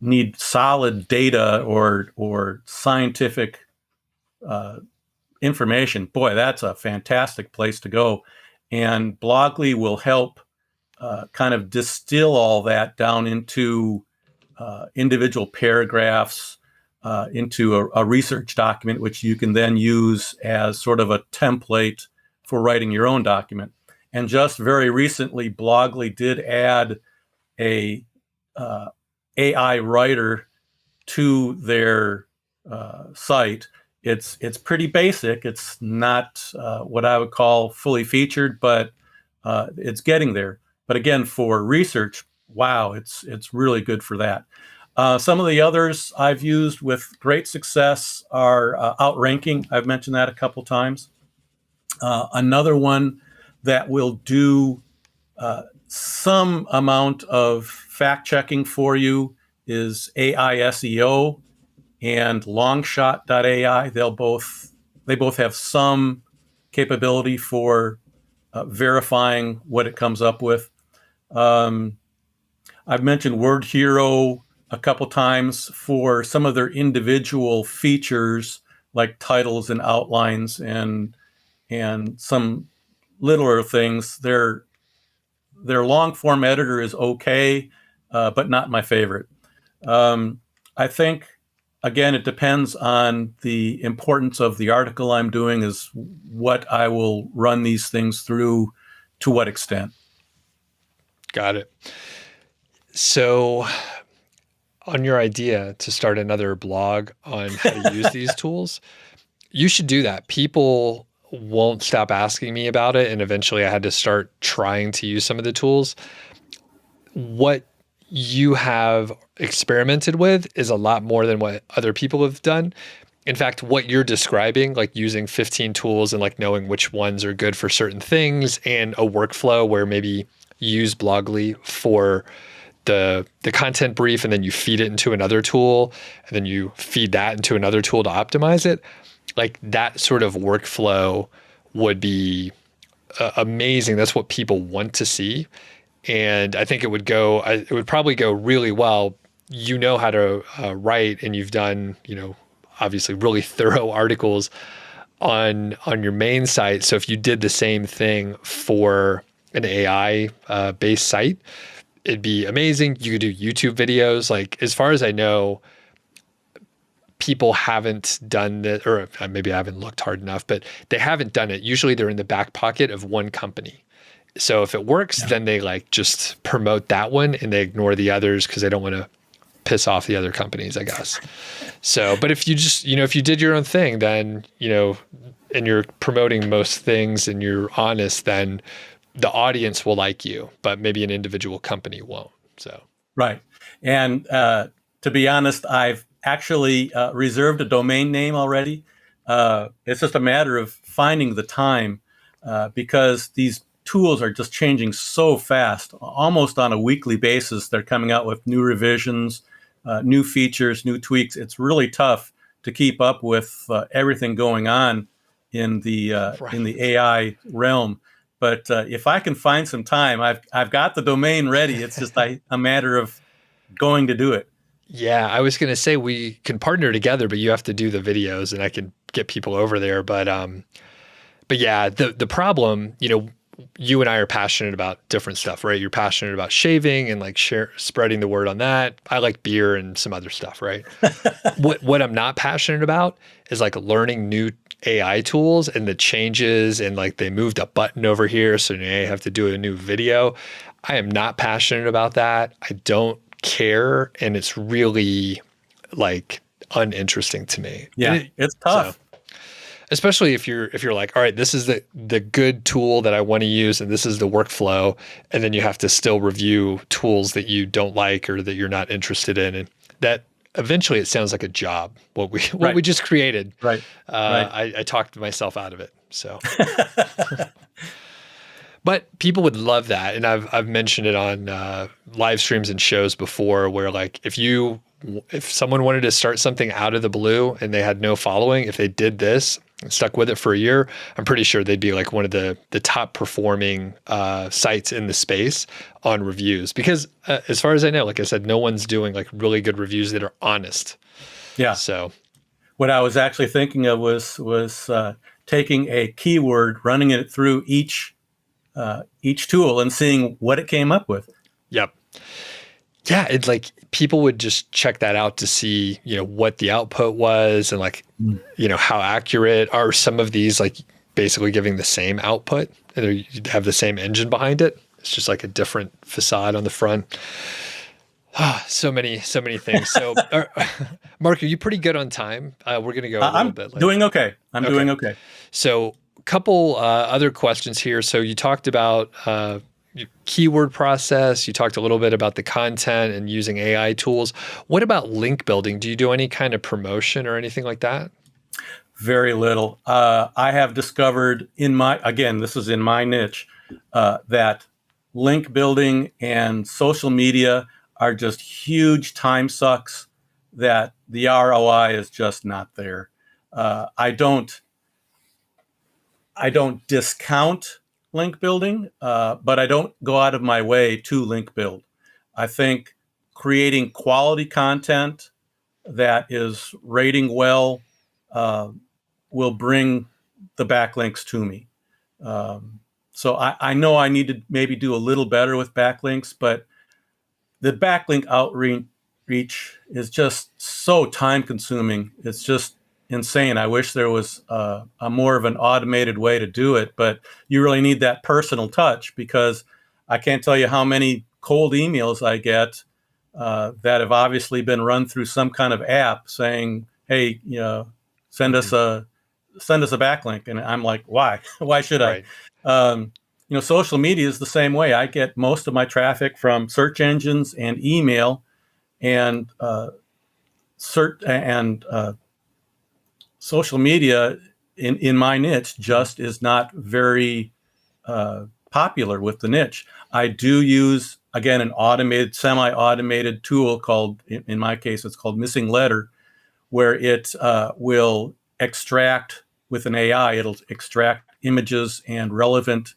need solid data or scientific information, boy, that's a fantastic place to go. And Bloggly will help kind of distill all that down into individual paragraphs, into a research document, which you can then use as sort of a template for writing your own document. And just very recently, Bloggly did add a AI writer to their site. It's pretty basic. It's not what I would call fully featured, but it's getting there. But again, for research, wow, it's really good for that. Some of the others I've used with great success are Outranking. I've mentioned that a couple times. Another one that will do some amount of fact checking for you is AI.seo and Longshot.ai. They both have some capability for verifying what it comes up with. I've mentioned Word Hero a couple times for some of their individual features like titles and outlines and some littler things. Their long form editor is okay, but not my favorite. I think, again, it depends on the importance of the article I'm doing, is what I will run these things through, to what extent. Got it. So on your idea to start another blog on how to use these tools, you should do that. People won't stop asking me about it, and eventually I had to start trying to use some of the tools. What you have experimented with is a lot more than what other people have done. In fact, what you're describing, like using 15 tools and like knowing which ones are good for certain things, and a workflow where maybe you use Bloggly for the content brief, and then you feed it into another tool, and then you feed that into another tool to optimize it. Like that sort of workflow would be amazing. That's what people want to see. And I think it would probably go really well. You know how to write, and you've done, obviously really thorough articles on your main site. So if you did the same thing for an AI based site, it'd be amazing. You could do YouTube videos. Like, as far as I know, people haven't done that, or maybe I haven't looked hard enough, but they haven't done it. Usually they're in the back pocket of one company. So if it works, then they like just promote that one and they ignore the others because they don't want to piss off the other companies, I guess. So, but if you just, if you did your own thing, then, and you're promoting most things and you're honest, then the audience will like you, but maybe an individual company won't. So, right. And to be honest, I've actually reserved a domain name already. It's just a matter of finding the time because these tools are just changing so fast, almost on a weekly basis. They're coming out with new revisions, new features, new tweaks. It's really tough to keep up with everything going on in the AI realm. But if I can find some time, I've got the domain ready. It's just a matter of going to do it. Yeah, I was going to say we can partner together, but you have to do the videos and I can get people over there. But yeah, the problem, you and I are passionate about different stuff, right? You're passionate about shaving and like spreading the word on that. I like beer and some other stuff, right? What I'm not passionate about is like learning new AI tools and the changes and like they moved a button over here, so now you have to do a new video. I am not passionate about that. I don't care, and it's really like uninteresting to me. Yeah, it's tough. So, especially if you're like, all right, this is the good tool that I want to use and this is the workflow, and then you have to still review tools that you don't like or that you're not interested in, and that eventually it sounds like a job what we just created. Right. I talked myself out of it. So but people would love that, and I've mentioned it on live streams and shows before where like if someone wanted to start something out of the blue and they had no following, if they did this and stuck with it for a year, I'm pretty sure they'd be like one of the top performing sites in the space on reviews. Because as far as I know, like I said, no one's doing like really good reviews that are honest. Yeah. So what I was actually thinking of was taking a keyword, running it through each tool and seeing what it came up with. Yep. Yeah, it's like people would just check that out to see, what the output was and like, how accurate are some of these, like basically giving the same output and you have the same engine behind it. It's just like a different facade on the front. So many things. So, Mark, are you pretty good on time? We're going to go a little bit later. Doing okay. I'm doing okay. So, a couple other questions here. So, you talked about your keyword process. You talked a little bit about the content and using AI tools. What about link building? Do you do any kind of promotion or anything like that? Very little. I have discovered this is in my niche, that link building and social media are just huge time sucks that the ROI is just not there. I don't discount link building, but I don't go out of my way to link build. I think creating quality content that is rating well will bring the backlinks to me. So I know I need to maybe do a little better with backlinks, but the backlink outreach is just so time consuming. It's just insane. I wish there was a more of an automated way to do it, but you really need that personal touch because I can't tell you how many cold emails I get that have obviously been run through some kind of app saying, "Hey, send us a backlink," and I'm like, "Why? Why should I?" Right. Social media is the same way. I get most of my traffic from search engines and email, and social media in my niche just is not very popular with the niche. I do use, again, an semi-automated tool called, in my case, it's called Missing Letter, where it will extract with an AI. It'll extract images and relevant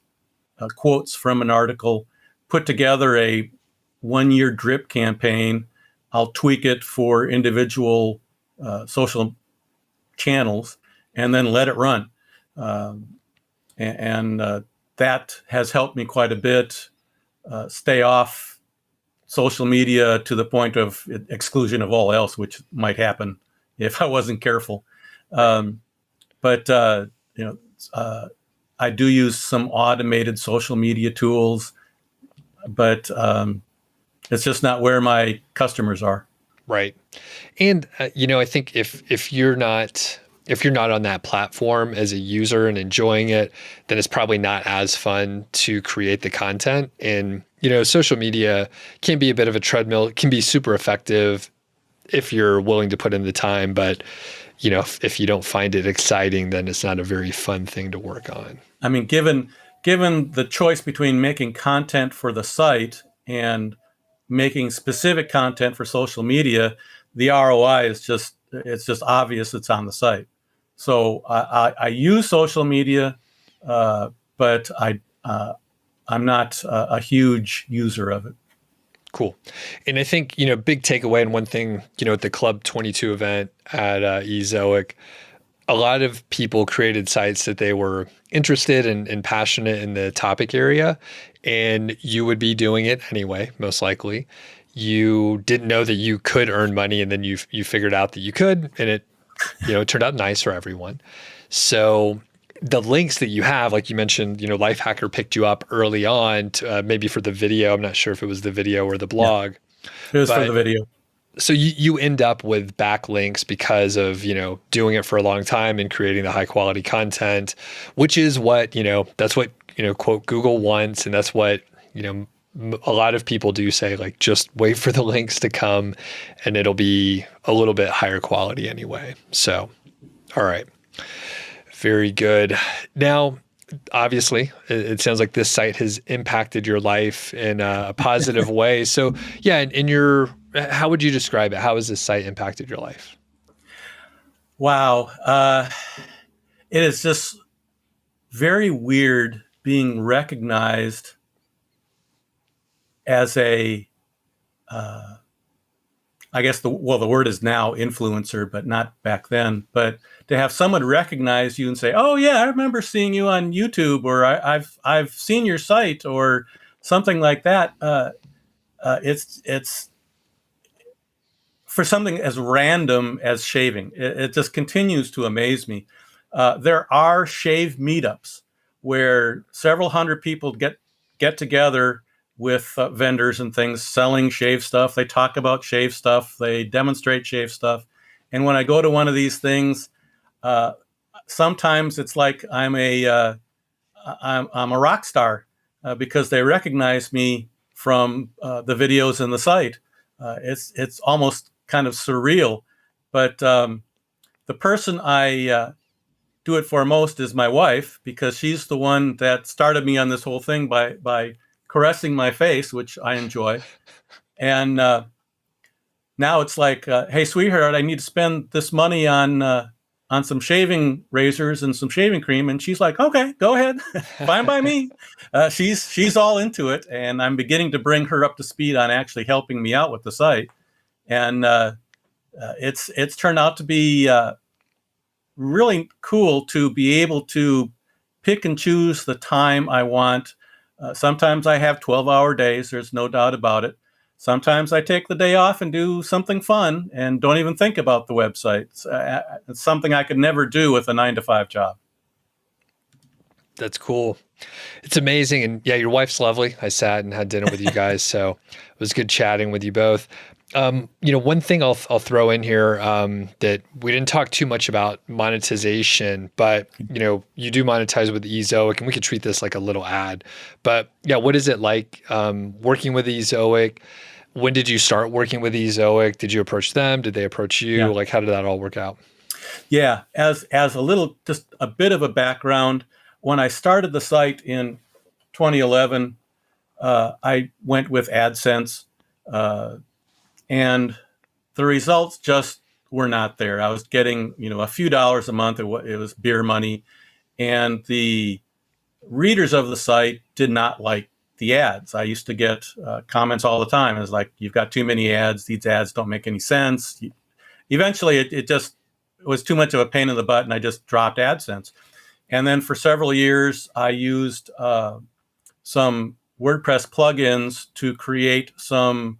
quotes from an article, put together a 1-year drip campaign. I'll tweak it for individual social channels and then let it run. And that has helped me quite a bit stay off social media to the point of exclusion of all else, which might happen if I wasn't careful. But you know, I do use some automated social media tools, but it's just not where my customers are. Right. And I think if you're not on that platform as a user and enjoying it, then it's probably not as fun to create the content. And social media can be a bit of a treadmill. It can be super effective if you're willing to put in the time, but if you don't find it exciting, then it's not a very fun thing to work on. I mean, given the choice between making content for the site and making specific content for social media, the ROI is just obvious. It's on the site. So I use social media, but I'm not a huge user of it. Cool. And I think, big takeaway and one thing, at the Club 22 event at Ezoic, a lot of people created sites that they were interested and passionate in the topic area, and you would be doing it anyway, most likely. You didn't know that you could earn money, and then you figured out that you could, and it turned out nice for everyone. So the links that you have, like you mentioned, Lifehacker picked you up early on to, maybe for the video. I'm not sure if it was the video or the blog. It was for the video. So you end up with backlinks because of, doing it for a long time and creating the high quality content, which is what, that's what, quote, Google wants. And that's what, a lot of people do say, like, just wait for the links to come and it'll be a little bit higher quality anyway. So, all right. Very good. Now, obviously, it sounds like this site has impacted your life in a positive way. So, yeah, how would you describe it? How has this site impacted your life? Wow. It is just very weird being recognized as I guess the word is now influencer, but not back then. But to have someone recognize you and say, "Oh yeah, I remember seeing you on YouTube," or "I've seen your site," or something like that. It's for something as random as shaving. It just continues to amaze me. There are shave meetups where several hundred people get together with vendors and things selling shave stuff. They talk about shave stuff. They demonstrate shave stuff. And when I go to one of these things, sometimes it's like I'm a rock star because they recognize me from the videos and the site. It's almost kind of surreal, but the person I do it for most is my wife, because she's the one that started me on this whole thing by caressing my face, which I enjoy. And now it's like, hey, sweetheart, I need to spend this money on some shaving razors and some shaving cream. And she's like, okay, go ahead, fine by me. She's all into it, and I'm beginning to bring her up to speed on actually helping me out with the site. And it's turned out to be really cool to be able to pick and choose the time I want. Sometimes I have 12-hour days. There's no doubt about it. Sometimes I take the day off and do something fun and don't even think about the website. It's something I could never do with a 9-to-5 job. That's cool. It's amazing. And yeah, your wife's lovely. I sat and had dinner with you guys. So it was good chatting with you both. One thing I'll throw in here that we didn't talk too much about monetization, but you do monetize with Ezoic, and we could treat this like a little ad. But yeah, what is it like working with Ezoic? When did you start working with Ezoic? Did you approach them? Did they approach you? Yeah. Like, how did that all work out? Yeah, as just a bit of a background, when I started the site in 2011, I went with AdSense. And the results just were not there. I was getting, a few dollars a month. It was beer money. And the readers of the site did not like the ads. I used to get comments all the time. It was like, you've got too many ads. These ads don't make any sense. Eventually, it just was too much of a pain in the butt, and I just dropped AdSense. And then for several years, I used some WordPress plugins to create some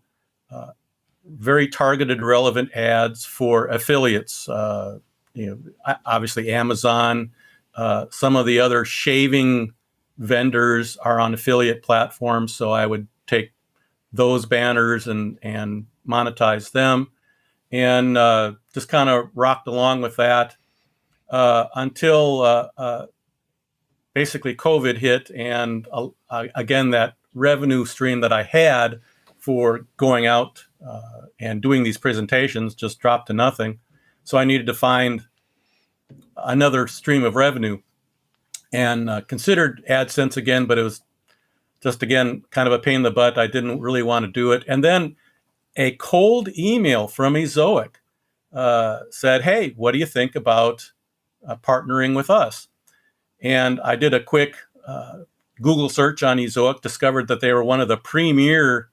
very targeted, relevant ads for affiliates. Obviously Amazon, some of the other shaving vendors are on affiliate platforms, so I would take those banners and monetize them, and just kind of rocked along with that until basically COVID hit, and again, that revenue stream that I had for going out and doing these presentations just dropped to nothing. So I needed to find another stream of revenue, and considered AdSense again, but it was just, again, kind of a pain in the butt. I didn't really want to do it. And then a cold email from Ezoic said, "Hey, what do you think about partnering with us?" And I did a quick Google search on Ezoic, discovered that they were one of the premier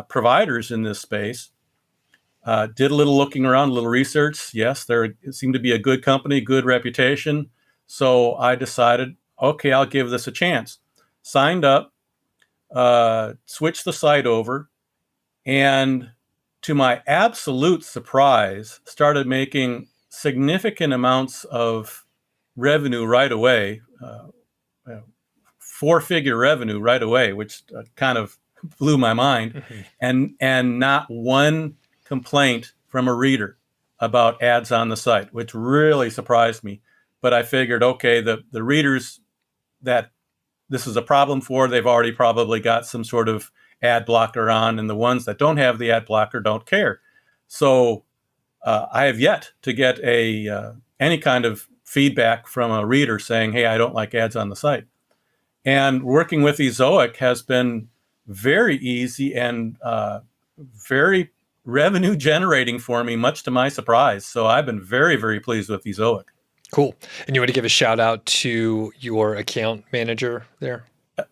providers in this space. Did a little looking around, a little research. Yes, there seemed to be a good company, good reputation. So I decided, okay, I'll give this a chance. Signed up, switched the site over, and to my absolute surprise, started making significant amounts of revenue right away, four-figure revenue right away, which kind of blew my mind, mm-hmm. and not one complaint from a reader about ads on the site, which really surprised me. But I figured, okay, the readers that this is a problem for, they've already probably got some sort of ad blocker on, and the ones that don't have the ad blocker don't care. So I have yet to get any kind of feedback from a reader saying, "Hey, I don't like ads on the site." And working with Ezoic has been very easy and very revenue generating for me, much to my surprise. So I've been very, very pleased with Ezoic. Cool. And you want to give a shout out to your account manager there?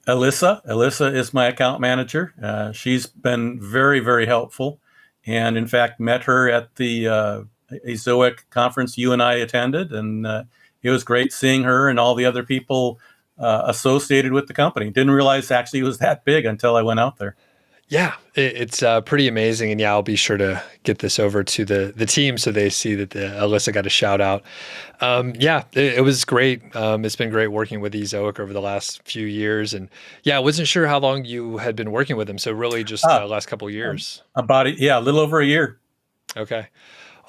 Alyssa is my account manager. She's been very, very helpful. And in fact, met her at the Ezoic conference you and I attended. And it was great seeing her and all the other people associated with the company. Didn't realize actually it was that big until I went out there. Yeah, it's pretty amazing. And yeah, I'll be sure to get this over to the team so they see that Alyssa got a shout out. Yeah, it was great. It's been great working with Ezoic over the last few years. And yeah, I wasn't sure how long you had been working with them. So really just last couple of years. About it. Yeah, a little over a year. Okay.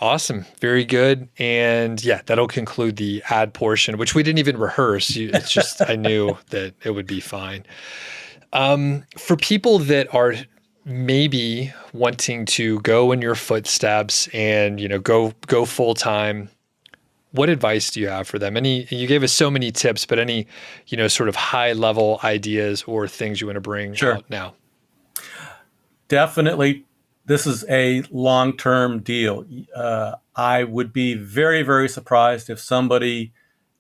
Awesome. Very good. And yeah, that'll conclude the ad portion, which we didn't even rehearse. It's just, I knew that it would be fine. For people that are maybe wanting to go in your footsteps and, go full time, what advice do you have for them? You gave us so many tips, but any, sort of high level ideas or things you want to bring out now? Definitely. This is a long-term deal. I would be very, very surprised if somebody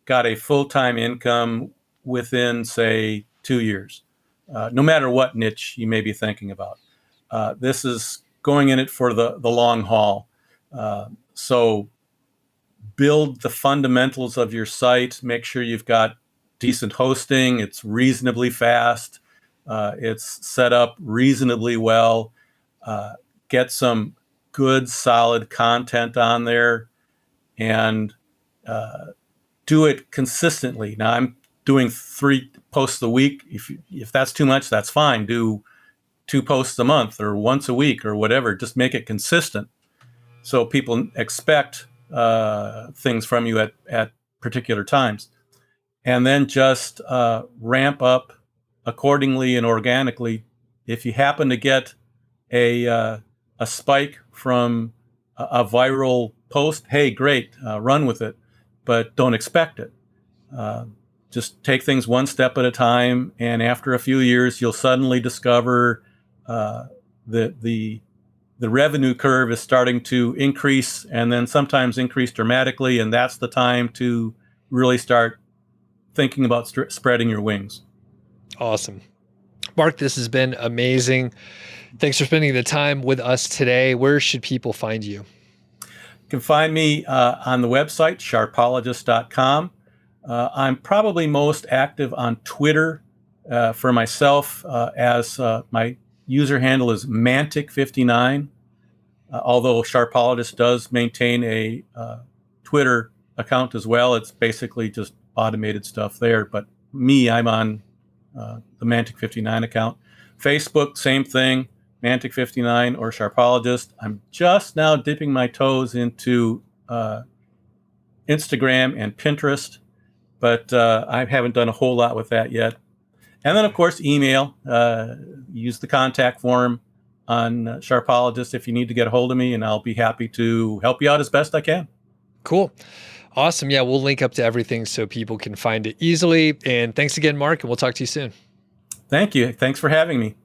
got a full-time income within, say, 2 years. No matter what niche you may be thinking about. This is going in it for the long haul. So build the fundamentals of your site. Make sure you've got decent hosting. It's reasonably fast. It's set up reasonably well. Get some good, solid content on there, and do it consistently. Now, I'm doing 3 posts a week. If that's too much, that's fine. Do 2 posts a month or once a week or whatever. Just make it consistent so people expect things from you at particular times. And then just ramp up accordingly and organically. If you happen to get a spike from a viral post, hey, great, run with it, but don't expect it. Just take things one step at a time, and after a few years, you'll suddenly discover the revenue curve is starting to increase, and then sometimes increase dramatically, and that's the time to really start thinking about spreading your wings. Awesome. Mark, this has been amazing. Thanks for spending the time with us today. Where should people find you? You can find me on the website, sharpologist.com. I'm probably most active on Twitter for myself, as my user handle is Mantic59. although Sharpologist does maintain a Twitter account as well. It's basically just automated stuff there. But me, I'm on the Mantic59 account. Facebook, same thing, Mantic59 or Sharpologist. I'm just now dipping my toes into Instagram and Pinterest, but I haven't done a whole lot with that yet. And then, of course, email. Use the contact form on Sharpologist if you need to get a hold of me, and I'll be happy to help you out as best I can. Cool. Awesome. Yeah, we'll link up to everything so people can find it easily. And thanks again, Mark, and we'll talk to you soon. Thank you. Thanks for having me.